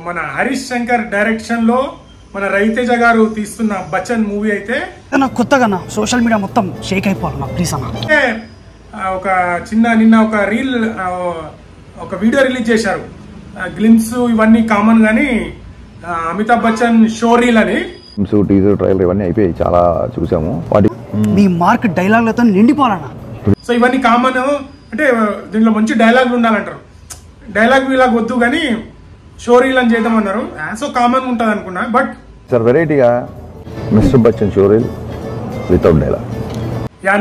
మన హరీష్ శంకర్ డైరెక్షన్ లో మన రవితేజ గారు తీస్తున్న బచ్చన్ మూవీ అయితే కొత్తగా సోషల్ మీడియా మొత్తం షేక్ అయిపోవాలి ప్లీజ్ అన్న. ఒక నిన్న ఒక ఒక వీడియో రిలీజ్ చేశారు. గ్లిమ్స్ ఇవన్నీ కామన్ గానీ అమితాబ్ బచ్చన్ షో రీల్ అని టీజర్ ట్రైలర్ ఇవన్నీ అయిపోయి చాలా చూసాము. మీ మార్క్ డైలాగ్లతో నిండిపోవాలన్నా. సో ఇవన్నీ కామన్, అంటే దీంట్లో మంచి డైలాగులు ఉండాలంటారు. డైలాగ్ ఇలాగ వద్దు కానీ షో రీల్ అని చేద్దామన్నారు. సో కామన్ ఉంటుంది అనుకున్నా. బట్ సార్ వెరైటీగా mister Bachchan show reel without dialogue.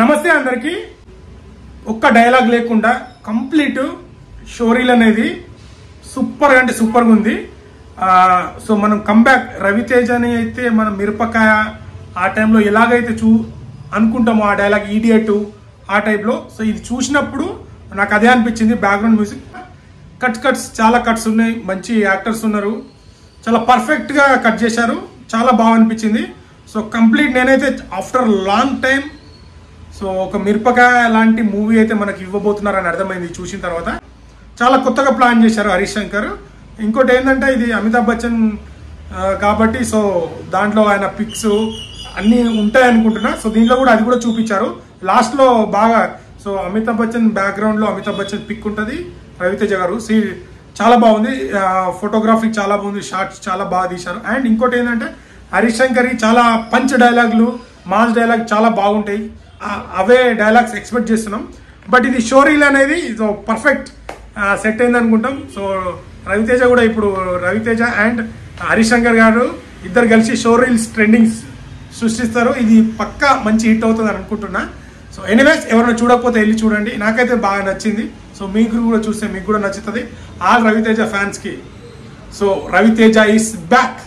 నమస్తే అందరికి. ఒక్క డైలాగ్ లేకుండా కంప్లీట్ షో రీల్ అనేది సూపర్ అంటే సూపర్గా ఉంది. సో మనం కంబ్యాక్ రవితేజని అయితే మనం మిరపకాయ ఆ టైంలో ఎలాగైతే అనుకుంటామో ఆ డైలాగ్ ఈడియట్ ఆ టైప్లో. సో ఇది చూసినప్పుడు నాకు అదే అనిపించింది. బ్యాక్గ్రౌండ్ మ్యూజిక్ కట్స్ చాలా కట్స్ ఉన్నాయి, మంచి యాక్టర్స్ ఉన్నారు, చాలా పర్ఫెక్ట్గా కట్ చేశారు, చాలా బాగా అనిపించింది. సో కంప్లీట్ నేనైతే ఆఫ్టర్ లాంగ్ టైం సో ఒక మిరపకాయ లాంటి మూవీ అయితే మనకి ఇవ్వబోతున్నారని అర్థమైంది చూసిన తర్వాత. చాలా కొత్తగా ప్లాన్ చేశారు హరీష్ శంకర్. ఇంకోటి ఏంటంటే ఇది అమితాబ్ బచ్చన్ కాబట్టి సో దాంట్లో ఆయన పిక్స్ అన్నీ ఉంటాయి అనుకుంటున్నా. సో దీంట్లో కూడా అది కూడా చూపించారు లాస్ట్లో బాగా. సో అమితాబ్ బచ్చన్ బ్యాక్గ్రౌండ్లో అమితాబ్ బచ్చన్ పిక్ ఉంటుంది, రవితేజ గారు. చాలా బాగుంది, ఫోటోగ్రఫీ చాలా బాగుంది, షార్ట్స్ చాలా బాగా తీశారు. అండ్ ఇంకోటి ఏంటంటే హరీష్ శంకర్ చాలా పంచ్ డైలాగులు, మాస్ డైలాగ్ చాలా బాగుంటాయి. అవే డైలాగ్స్ ఎక్స్పెక్ట్ చేస్తున్నాం. బట్ ఇది షో రీల్ అనేది సో పర్ఫెక్ట్ సెట్ అయింది అనుకుంటాం. సో రవితేజ కూడా ఇప్పుడు రవితేజ అండ్ హరీష్ శంకర్ గారు ఇద్దరు కలిసి షో రీల్స్ ట్రెండింగ్స్ సృష్టిస్తారు. ఇది పక్కా మంచి హిట్ అవుతుంది అనుకుంటున్నా. సో ఎనీవేస్ ఎవరైనా చూడకపోతే వెళ్ళి చూడండి, నాకైతే బాగా నచ్చింది. సో మీకు కూడా చూస్తే మీకు కూడా నచ్చుతుంది. ఆల్ రవితేజ ఫ్యాన్స్కి. So Ravi Teja is back.